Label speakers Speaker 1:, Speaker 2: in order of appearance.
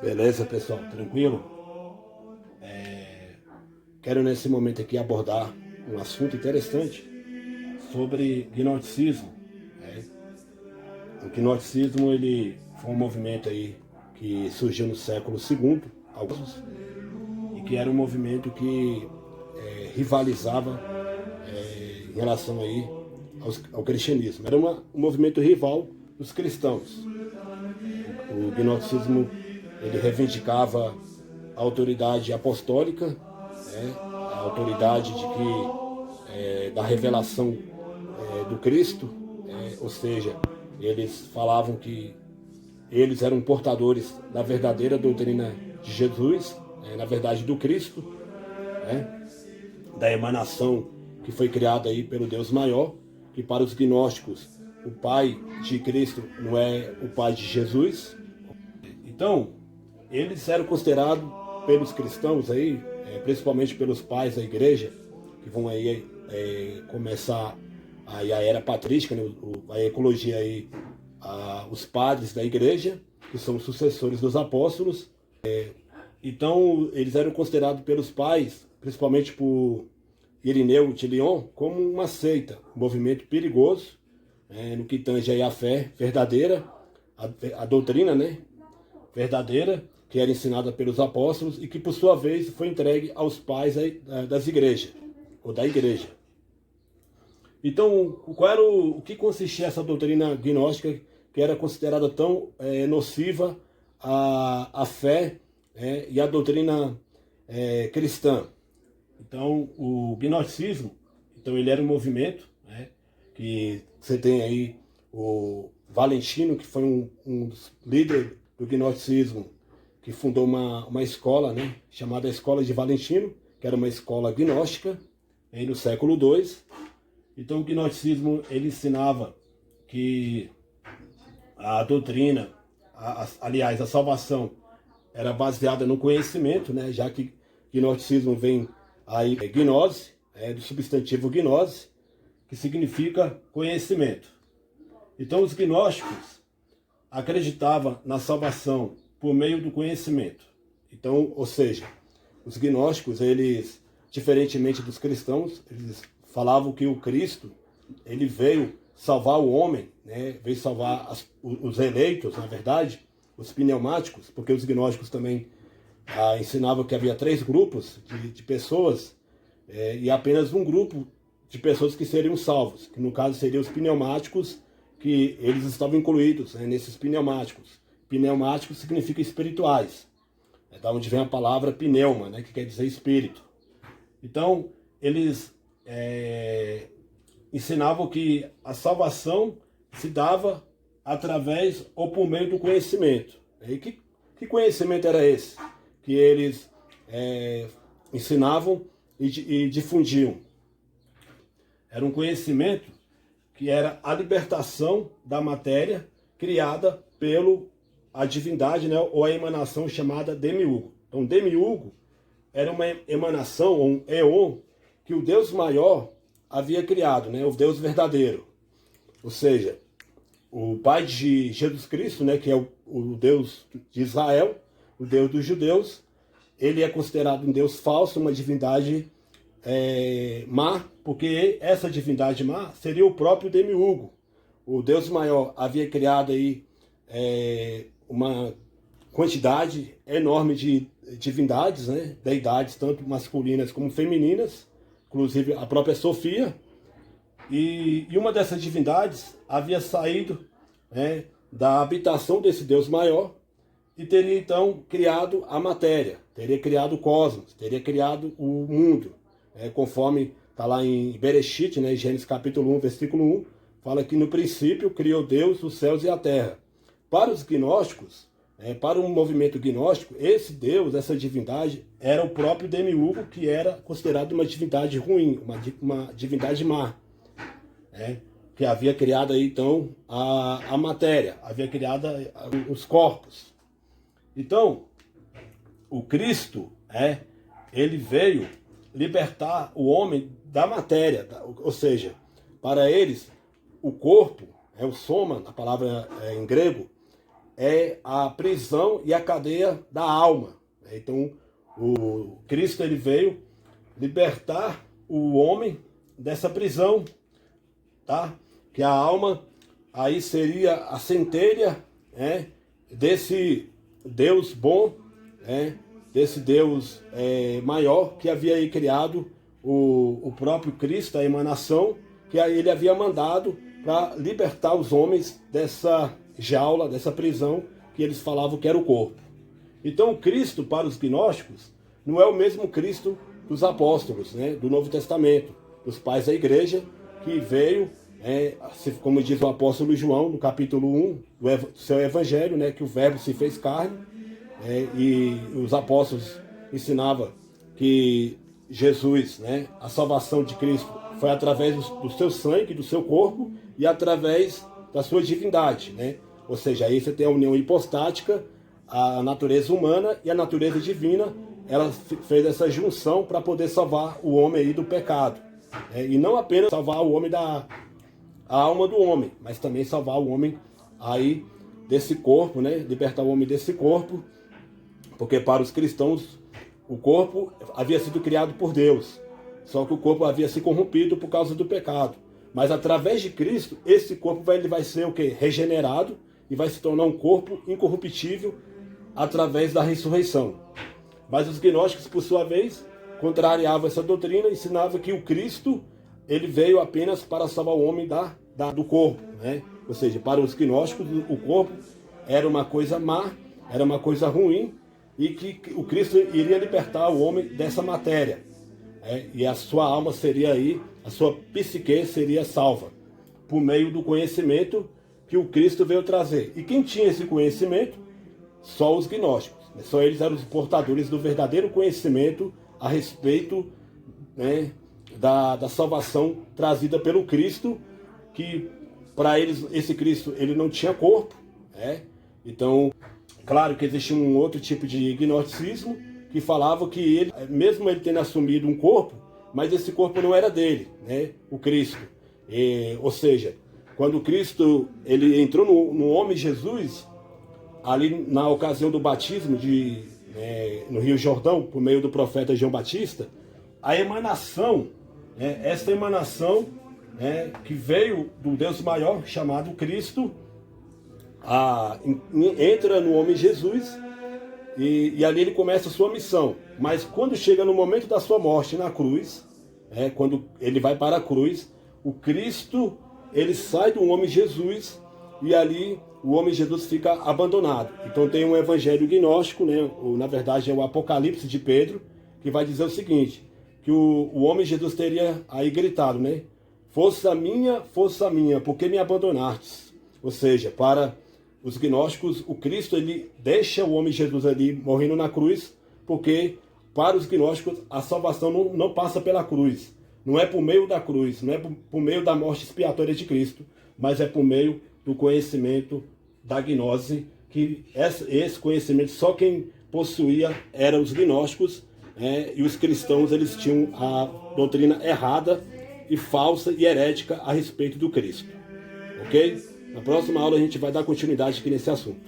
Speaker 1: Beleza, pessoal? Tranquilo? Quero nesse momento aqui abordar um assunto interessante sobre gnosticismo. né? O gnosticismo ele foi um movimento aí que surgiu no século II, alguns, e que era um movimento que rivalizava em relação aí ao cristianismo. Era um movimento rival dos cristãos. O gnosticismo ele reivindicava a autoridade apostólica, a autoridade de que da revelação do Cristo, ou seja, eles falavam que eles eram portadores da verdadeira doutrina de Jesus, na verdade do Cristo, da emanação que foi criada aí pelo Deus maior, que para os gnósticos o pai de Cristo não é o pai de Jesus. Então, eles eram considerados pelos cristãos aí, principalmente pelos pais da igreja, que vão aí começar aí a era patrística, né, a ecologia aí, os padres da igreja, que são os sucessores dos apóstolos. Então, eles eram considerados pelos pais, principalmente por Irineu de Lyon, como uma seita, um movimento perigoso, no que tange aí a fé verdadeira, a doutrina, né, verdadeira, que era ensinada pelos apóstolos e que, por sua vez, foi entregue aos pais aí das igrejas, ou da igreja. Então, qual era o que consistia essa doutrina gnóstica que era considerada tão nociva à fé e à doutrina cristã? Então, o gnosticismo, então ele era um movimento, que você tem aí o Valentino, que foi um dos líderes do gnosticismo, que fundou uma escola, chamada Escola de Valentino, que era uma escola gnóstica, aí no século II. Então o gnosticismo ele ensinava que a doutrina, aliás, a salvação era baseada no conhecimento, já que gnosticismo vem aí gnose, do substantivo gnose, que significa conhecimento. Então os gnósticos acreditavam na salvação por meio do conhecimento. Então, ou seja, os gnósticos, eles, diferentemente dos cristãos, eles falavam que o Cristo, ele veio salvar o homem, veio salvar os eleitos, na verdade, os pneumáticos, porque os gnósticos também ensinavam que havia 3 grupos de pessoas e apenas um grupo de pessoas que seriam salvos, que no caso seriam os pneumáticos, que eles estavam incluídos nesses pneumáticos. Pneumáticos significa espirituais, da onde vem a palavra pneuma, que quer dizer espírito. Então, eles ensinavam que a salvação se dava através ou por meio do conhecimento. E que conhecimento era esse? Que eles ensinavam e difundiam. Era um conhecimento que era a libertação da matéria criada pelo a divindade, ou a emanação chamada demiurgo. Então, demiurgo era uma emanação, um éon, que o Deus maior havia criado, o Deus verdadeiro. Ou seja, o Pai de Jesus Cristo, que é o Deus de Israel, o Deus dos judeus, ele é considerado um Deus falso, uma divindade má, porque essa divindade má seria o próprio demiurgo. O Deus maior havia criado aí uma quantidade enorme de divindades, deidades, tanto masculinas como femininas, inclusive a própria Sofia, e uma dessas divindades havia saído da habitação desse Deus maior e teria então criado a matéria, teria criado o cosmos, teria criado o mundo, conforme está lá em Bereshit, Gênesis capítulo 1, versículo 1, fala que no princípio criou Deus os céus e a terra. Para os gnósticos, para o movimento gnóstico, esse Deus, essa divindade, era o próprio demiurgo, que era considerado uma divindade ruim, uma divindade má, que havia criado aí, então a matéria, havia criado os corpos. Então, o Cristo, ele veio libertar o homem da matéria, ou seja, para eles, o corpo, o soma, a palavra em grego, é a prisão e a cadeia da alma. Então, o Cristo ele veio libertar o homem dessa prisão, tá? Que a alma aí seria a centelha, desse Deus bom, desse Deus maior que havia aí criado o próprio Cristo, a emanação, que ele havia mandado para libertar os homens dessa jaula, dessa prisão que eles falavam que era o corpo. Então o Cristo para os gnósticos não é o mesmo Cristo dos apóstolos, do Novo Testamento, dos pais da igreja, que veio, como diz o apóstolo João, no capítulo 1 do seu evangelho, que o verbo se fez carne, e os apóstolos ensinavam que Jesus, a salvação de Cristo foi através do seu sangue, do seu corpo e através da sua divindade, Ou seja, aí você tem a união hipostática, a natureza humana e a natureza divina, ela fez essa junção para poder salvar o homem aí do pecado. E não apenas salvar o homem a alma do homem, mas também salvar o homem aí desse corpo, libertar o homem desse corpo, porque para os cristãos o corpo havia sido criado por Deus, só que o corpo havia se corrompido por causa do pecado. Mas através de Cristo, esse corpo ele vai ser o quê? Regenerado e vai se tornar um corpo incorruptível através da ressurreição. Mas os gnósticos, por sua vez, contrariavam essa doutrina e ensinavam que o Cristo ele veio apenas para salvar o homem do corpo. Ou seja, para os gnósticos, o corpo era uma coisa má, era uma coisa ruim, e que o Cristo iria libertar o homem dessa matéria. E a sua alma seria aí, a sua psique seria salva, por meio do conhecimento que o Cristo veio trazer. E quem tinha esse conhecimento? Só os gnósticos. Só eles eram os portadores do verdadeiro conhecimento a respeito da salvação trazida pelo Cristo, que para eles esse Cristo ele não tinha corpo. Então, claro que existia um outro tipo de gnosticismo que falava que ele, mesmo ele tendo assumido um corpo, mas esse corpo não era dele, o Cristo. Ou seja, quando o Cristo ele entrou no homem Jesus, ali na ocasião do batismo no Rio Jordão, por meio do profeta João Batista, a emanação, esta emanação que veio do Deus maior, chamado Cristo, entra no homem Jesus e ali ele começa a sua missão. Mas quando chega no momento da sua morte na cruz, quando ele vai para a cruz, o Cristo ele sai do homem Jesus e ali o homem Jesus fica abandonado. Então tem um evangelho gnóstico, ou na verdade é o Apocalipse de Pedro, que vai dizer o seguinte, que o homem Jesus teria aí gritado, força minha, por que me abandonastes? Ou seja, para os gnósticos, o Cristo ele deixa o homem Jesus ali morrendo na cruz, porque para os gnósticos a salvação não passa pela cruz, não é por meio da cruz, não é por meio da morte expiatória de Cristo, mas é por meio do conhecimento da gnose, que esse conhecimento só quem possuía eram os gnósticos, e os cristãos eles tinham a doutrina errada e falsa e herética a respeito do Cristo. Ok? Na próxima aula a gente vai dar continuidade aqui nesse assunto.